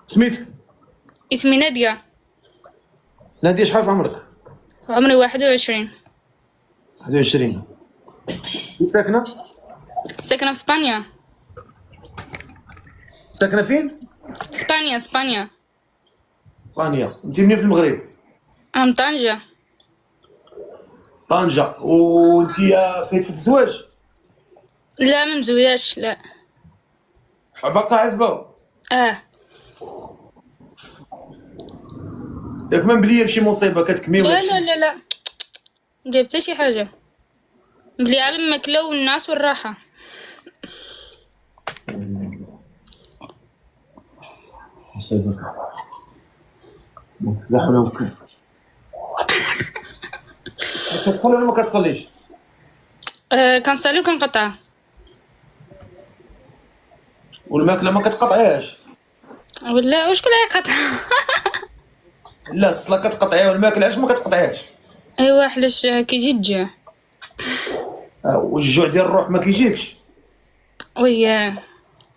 سميتك؟ اسمي نادية. نادية، شحال في عمرك؟ عمري 21. 21. وين ساكنة؟ ساكنة في اسبانيا. ساكنة فين؟ اسبانيا اسبانيا. اسبانيا. انت منين في المغرب؟ انا من طنجة. طنجة. وانت في الزواج؟ لا ما مزوجاش لا. باقا عزبة؟ اه. ياك ما بليا بشي مصيبة كتكمي ولا لا شي؟ لا لا لا، جايب حتى شي حاجة، بلي عاب الماكلة والناس والراحة. مصيبة لا حول ولا قوة. كتصلي ولا ما كتصليش؟ كنصلي وكنقطع. والماكلة ما كتقطعيهاش؟ ولا واش كل يقطع. لا، الصلاة كتقطعيها والماكلة علاش ما كتقطعيهاش؟ ايوا حلاش كيجي الجوع. والجوع ديال الروح ما كيجيكش؟ وياه،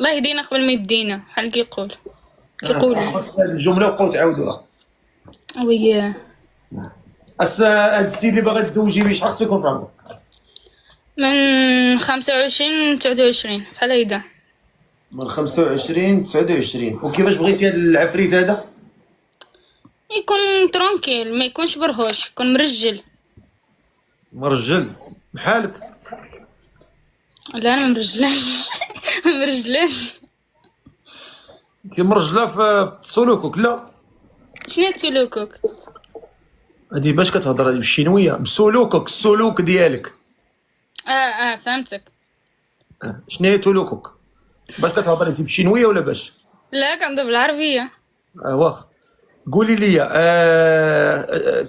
الله يهدينا قبل ما يدينا بحال كيقولوا. خاص هاد الجملة وبقاو تعاودوها. وياه. هاد السيد اللي باغي تزوجي بيه شحال خصو يكون في عمرك؟ من 25 29 بحال هيدا. من 25 29. وكيفاش بغيتي هاد العفريت هذا؟ يكون ترونكيل، ما يكونش برهوش، يكون مرجل. مرجل بحالك؟ لا انا مرجلاش. مرجلاش. انت مرجله في سلوكك؟ لا، شنو تلوكك؟ هادي باش كتهضر هادي بالشينويه، بسلوكك، السلوك ديالك. فهمتك. شنو هي سلوكك؟ باش كتهضري انت بالشينويه ولا باش؟ لا كنهضر بالعربيه. واخا. قولي لي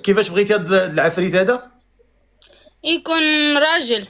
كيفاش بغيتي هاد العفريت هذا؟ يكون راجل.